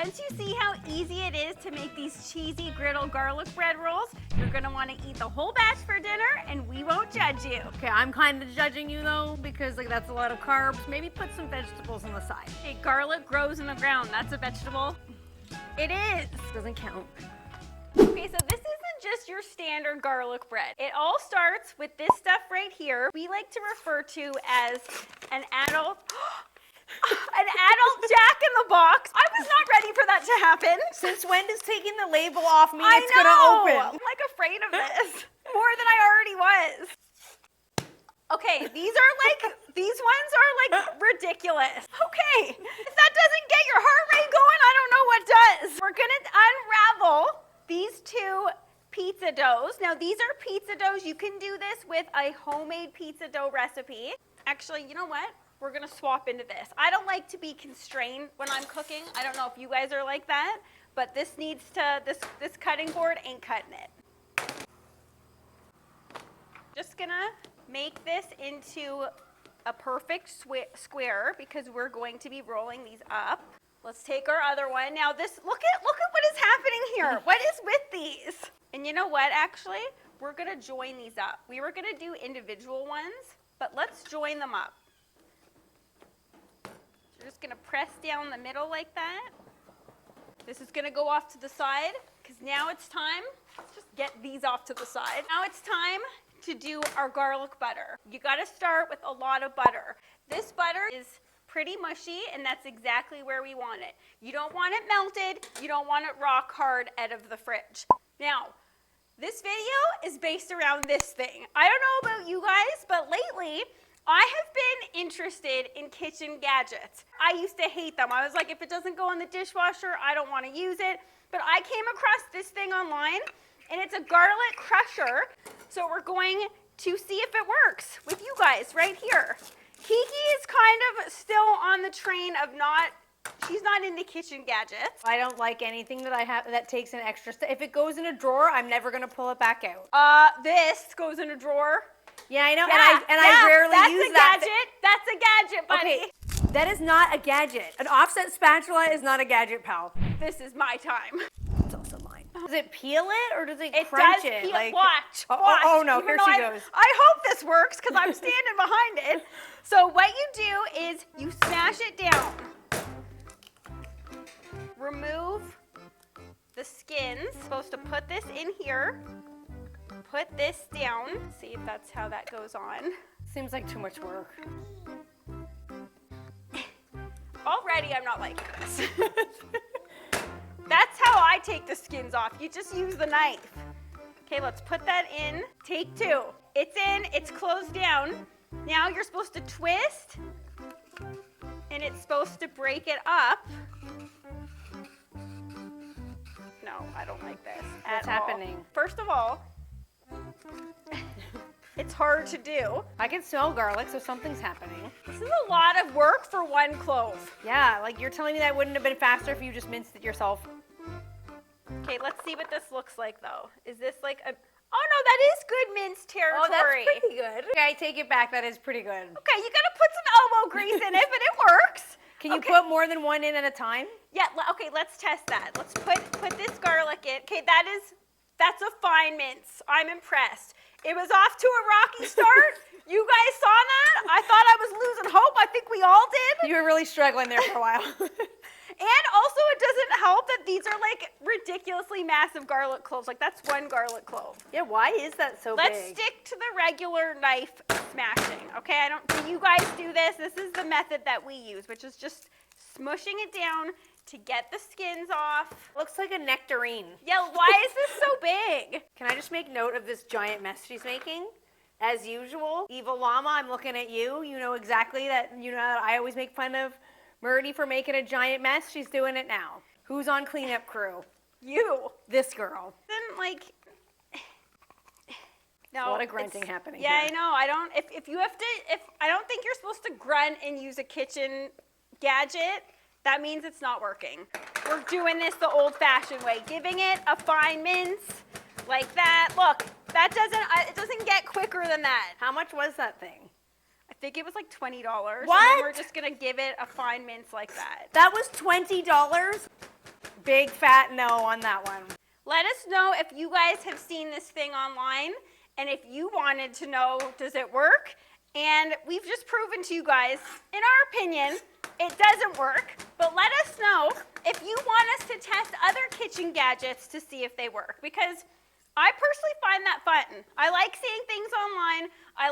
once you see how easy it is to make these cheesy griddle garlic bread rolls, you're gonna wanna eat the whole batch for dinner and we won't judge you. Okay, I'm kind of judging you though, because like that's a lot of carbs. Maybe put some vegetables on the side. Hey, garlic grows in the ground, that's a vegetable. It is. Doesn't count. Okay, so this isn't just your standard garlic bread. It all starts with this stuff right here. We like to refer to as an adult Jack-in-the-Box. I was not ready for that to happen. Since when does taking the label off mean I it's know. gonna open? I'm like afraid of this more than I already was. Okay, these ones are like ridiculous. Okay, if that doesn't get your heart rate going, I don't know what does. We're gonna unravel these two pizza doughs. Now these are pizza doughs. You can do this with a homemade pizza dough recipe. Actually, you know what? We're gonna swap into this. I don't like to be constrained when I'm cooking. I don't know if you guys are like that, but this cutting board ain't cutting it. Just gonna make this into a perfect square because we're going to be rolling these up. Let's take our other one. Now look at what is happening here. What is with these? And you know what, actually? We're gonna join these up. We were gonna do individual ones, but let's join them up. You're just gonna press down the middle like that. This is gonna go off to the side because now it's time. Let's just get these off to the side. Now it's time to do our garlic butter. You gotta start with a lot of butter. This butter is pretty mushy and that's exactly where we want it. You don't want it melted, you don't want it rock hard out of the fridge. Now, this video is based around this thing. I don't know about you guys, but lately, I have been interested in kitchen gadgets. I used to hate them. I was like, if it doesn't go in the dishwasher, I don't want to use it. But I came across this thing online, and it's a garlic crusher. So we're going to see if it works with you guys right here. Kiki is kind of still on the train of she's not into kitchen gadgets. I don't like anything that I have that takes an extra step. If it goes in a drawer, I'm never gonna pull it back out. This goes in a drawer. Yeah, I know, Yeah, and I rarely use that. That's a gadget, buddy. Okay, that is not a gadget. An offset spatula is not a gadget, pal. This is my time. It's also mine. Does it peel it or does it It crunch does it? peel. Like, watch. Oh no, Even here though she goes. I hope this works because I'm standing behind it. So what you do is you smash it down. Remove the skins. Supposed to put this in here. Put this down. See if that's how that goes on. Seems like too much work. Already I'm not liking this. That's how I take the skins off. You just use the knife. Okay, let's put that in. Take two. It's in, it's closed down. Now you're supposed to twist and it's supposed to break it up. No, I don't like this What's happening? First of all, it's hard to do. I can smell garlic, so something's happening. This is a lot of work for one clove. Yeah, like you're telling me that wouldn't have been faster if you just minced it yourself. Okay, let's see what this looks like though. Is this like a, oh no, that is good mince territory. Oh, that's pretty good. Okay, I take it back. That is pretty good. Okay, you gotta put some elbow grease in it, but it works. Can you put more than one in at a time? Yeah, okay, let's test that. Let's put this garlic in. Okay, that's a fine mince. I'm impressed. It was off to a rocky start. You guys saw that? I thought I was losing hope. I think we all did. You were really struggling there for a while. And also it doesn't help that these are like ridiculously massive garlic cloves. Like that's one garlic clove. Yeah, why is that so Let's big? stick to the regular knife smashing. Okay, do you guys do this? This is the method that we use, which is just smushing it down to get the skins off. Looks like a nectarine. Yeah, why is this so big? Can I just make note of this giant mess she's making? As usual, Evil Llama, I'm looking at you. You know exactly that, you know that I always make fun of Murdy for making a giant mess. She's doing it now. Who's on cleanup crew? You. This girl. Then like, no. A lot of grunting happening Yeah, here. I know. I don't think you're supposed to grunt and use a kitchen gadget. That means it's not working. We're doing this the old-fashioned way, giving it a fine mince like that. Look, it doesn't get quicker than that. How much was that thing? I think it was like $20. What? And then we're just gonna give it a fine mince like that. That was $20? Big fat no on that one. Let us know if you guys have seen this thing online and if you wanted to know, does it work? And we've just proven to you guys, in our opinion, it doesn't work. But let us know if you want us to test other kitchen gadgets to see if they work. Because I personally find that fun. I like seeing things online. I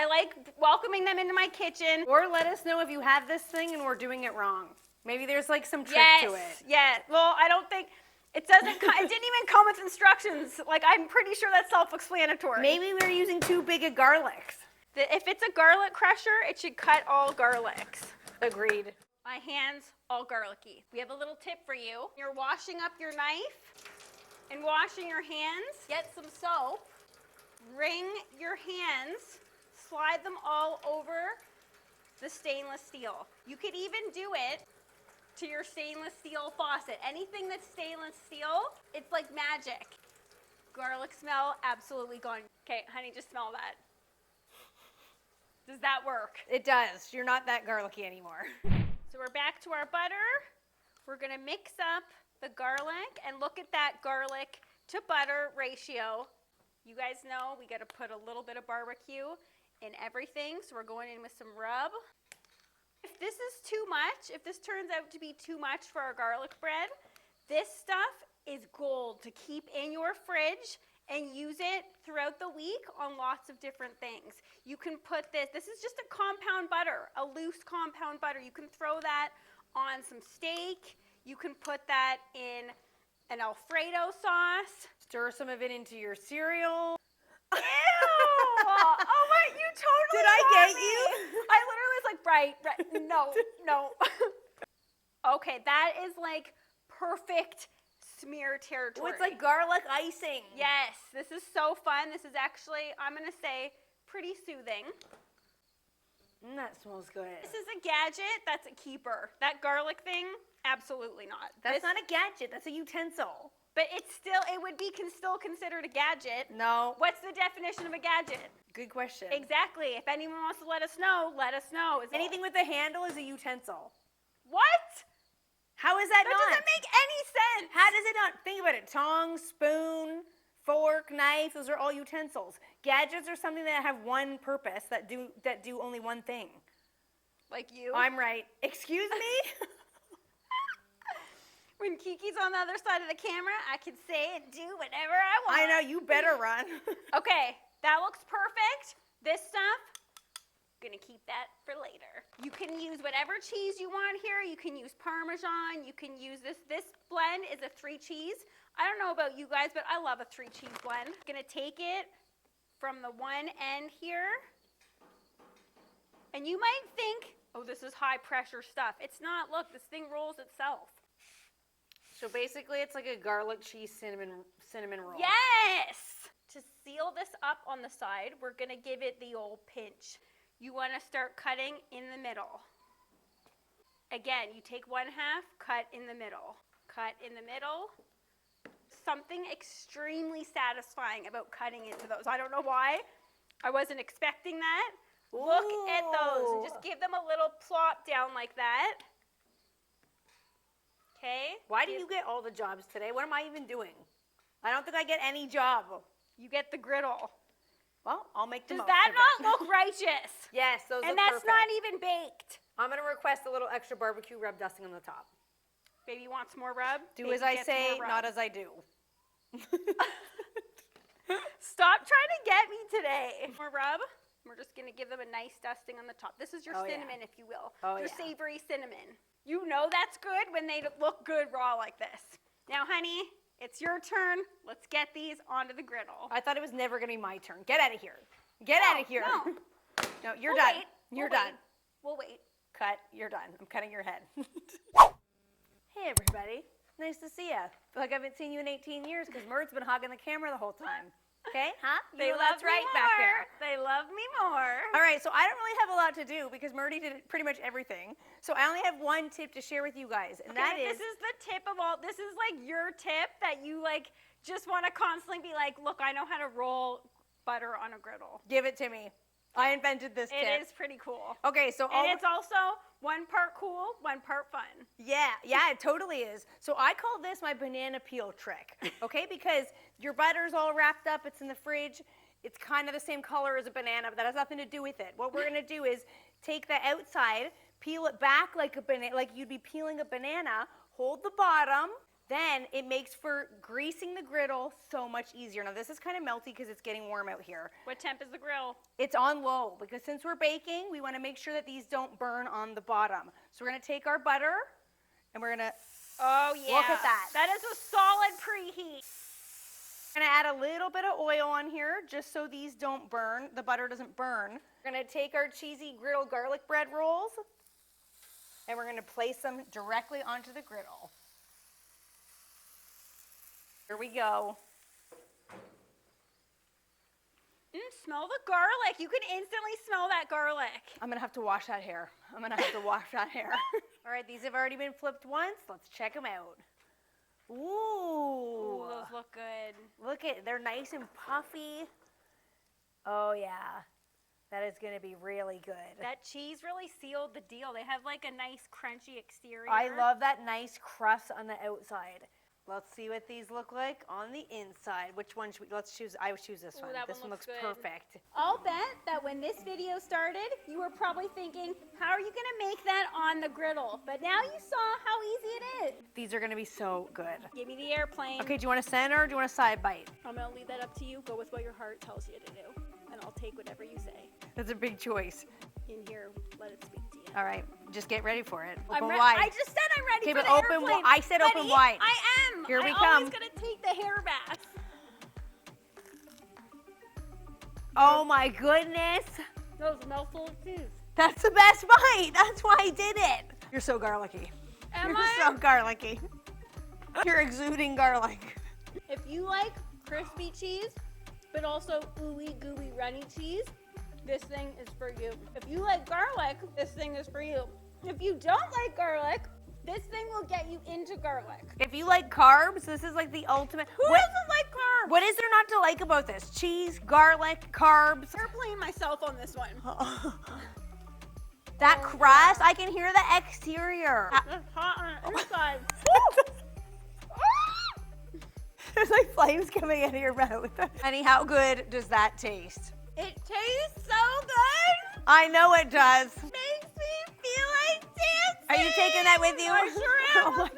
like welcoming them into my kitchen. Or let us know if you have this thing and we're doing it wrong. Maybe there's like some trick to it. Yeah. Well, I don't think it doesn't. It didn't even come with instructions. Like, I'm pretty sure that's self-explanatory. Maybe we're using too big of garlics. If it's a garlic crusher, it should cut all garlics. Agreed. My hands all garlicky. We have a little tip for you. You're washing up your knife and washing your hands. Get some soap. Wring your hands. Slide them all over the stainless steel. You could even do it to your stainless steel faucet. Anything that's stainless steel, it's like magic. Garlic smell, absolutely gone. Okay, honey, just smell that. Does that work? It does. You're not that garlicky anymore. So we're back to our butter. We're gonna mix up the garlic and look at that garlic to butter ratio. You guys know we gotta put a little bit of barbecue in everything, so we're going in with some rub. If this is too much, if this turns out to be too much for our garlic bread, this stuff is gold to keep in your fridge and use it throughout the week on lots of different things. You can put this is just a compound butter, a loose compound butter. You can throw that on some steak. You can put that in an Alfredo sauce. Stir some of it into your cereal. Ew! Oh my, you totally Did I got get me. you? I literally was like, right, no. Okay, that is like perfect smear territory. Oh, it's like garlic icing. Yes, this is so fun. This is actually, I'm gonna say, pretty soothing. That smells good. This is a gadget, that's a keeper. That garlic thing, absolutely not. That's not a gadget, that's a utensil. But it would be still considered a gadget. No. What's the definition of a gadget? Good question. Exactly. If anyone wants to let us know, let us know. Anything with a handle is a utensil. What? How is that not? That doesn't make any sense. How does it not? Think about it. Tongs, spoon, fork, knife, those are all utensils. Gadgets are something that have one purpose, that do only one thing. Like you? I'm right. Excuse me? When Kiki's on the other side of the camera, I can say and do whatever I want. I know, you better run. Okay, that looks perfect. This stuff, gonna keep that for later. You can use whatever cheese you want here. You can use Parmesan. You can use this. This blend is a 3 cheese. I don't know about you guys, but I love a 3 cheese blend. Gonna take it from the one end here. And you might think, oh, this is high pressure stuff. It's not. Look, this thing rolls itself. So basically it's like a garlic cheese cinnamon roll. Yes! To seal this up on the side, we're gonna give it the old pinch. You wanna start cutting in the middle. Again, you take 1/2, cut in the middle. Cut in the middle. Something extremely satisfying about cutting into those. I don't know why. I wasn't expecting that. Ooh. Look at those. And just give them a little plop down like that. Okay. Why do you get all the jobs today? What am I even doing? I don't think I get any job. You get the griddle. Well, I'll make the Does most that of not it. look righteous? Yes, those And look that's perfect. not even baked. I'm going to request a little extra barbecue rub dusting on the top. Baby wants more rub? Do Baby as I gets say, more rub. not as I do. Stop trying to get me today. More rub. We're just going to give them a nice dusting on the top. This is your Oh, yeah. cinnamon, if you will. Oh, your yeah. savory cinnamon. You know that's good when they look good raw like this. Now, honey, it's your turn. Let's get these onto the griddle. I thought it was never going to be my turn. Get out of here. Get out of here. No. No, you're We'll done. wait. You're We'll done. wait. We'll wait. Cut. You're done. I'm cutting your head. Hey, everybody. Nice to see you. Feel like I haven't seen you in 18 years because Murt's been hogging the camera the whole time. Okay? Huh? They You know love that's me right more. back there. They love me more. All right, so I don't really have a lot to do because Murty did pretty much everything. So I only have one tip to share with you guys, and that Okay, is... this is the tip of all. This is like your tip that you like just want to constantly be like, look, I know how to roll butter on a griddle. Give it to me. I invented this tip. It is pretty cool. Okay, so And it's also 1 part cool, 1 part fun. Yeah, it totally is. So I call this my banana peel trick, okay? Because your butter's all wrapped up, it's in the fridge, it's kind of the same color as a banana, but that has nothing to do with it. What we're gonna do is take the outside, peel it back like a banana, like you'd be peeling a banana, hold the bottom, then it makes for greasing the griddle so much easier. Now this is kind of melty because it's getting warm out here. What temp is the grill? It's on low because since we're baking, we want to make sure that these don't burn on the bottom. So we're going to take our butter and we're going to Oh yeah. Look at that. That is a solid preheat. We're going to add a little bit of oil on here just so these don't burn, the butter doesn't burn. We're going to take our cheesy griddle garlic bread rolls and we're going to place them directly onto the griddle. Here we go. Smell the garlic. You can instantly smell that garlic. I'm going to have to wash that hair. All right, these have already been flipped once. Let's check them out. Ooh. Ooh, those look good. Look at, they're nice and puffy. Oh yeah, that is going to be really good. That cheese really sealed the deal. They have like a nice crunchy exterior. I love that nice crust on the outside. Let's see what these look like on the inside. Which one should we, let's choose, I would choose this one. That This one one looks looks good. perfect. I'll bet that when this video started, you were probably thinking, how are you going to make that on the griddle? But now you saw how easy it is. These are going to be so good. Give me the airplane. Okay, do you want a center or do you want a side bite? I'm going to leave that up to you. Go with what your heart tells you to do. And I'll take whatever you say. That's a big choice. In here, let it speak to you. All right, just get ready for it. I'm Open re- wide. I just said I'm ready Okay, for but the open airplane. I said open Ready? wide. I am. Here we I'm come. always going to take the hair back. Oh my goodness. Those mouthful of cheese. That's the best bite. That's why I did it. You're so garlicky. Am You're I? so garlicky. You're exuding garlic. If you like crispy cheese, but also ooey gooey runny cheese, this thing is for you. If you like garlic, this thing is for you. If you don't like garlic, this thing will get you into garlic. If you like carbs, this is like the ultimate. Who doesn't like carbs? What is there not to like about this? Cheese, garlic, carbs. I'm airplane myself on this one. That crust, I can hear the exterior. It's hot on the inside. There's like flames coming out of your mouth. Honey, how good does that taste? It tastes so good. I know it does. Makes me feel like dancing. Are you taking that with you? I sure am. Oh my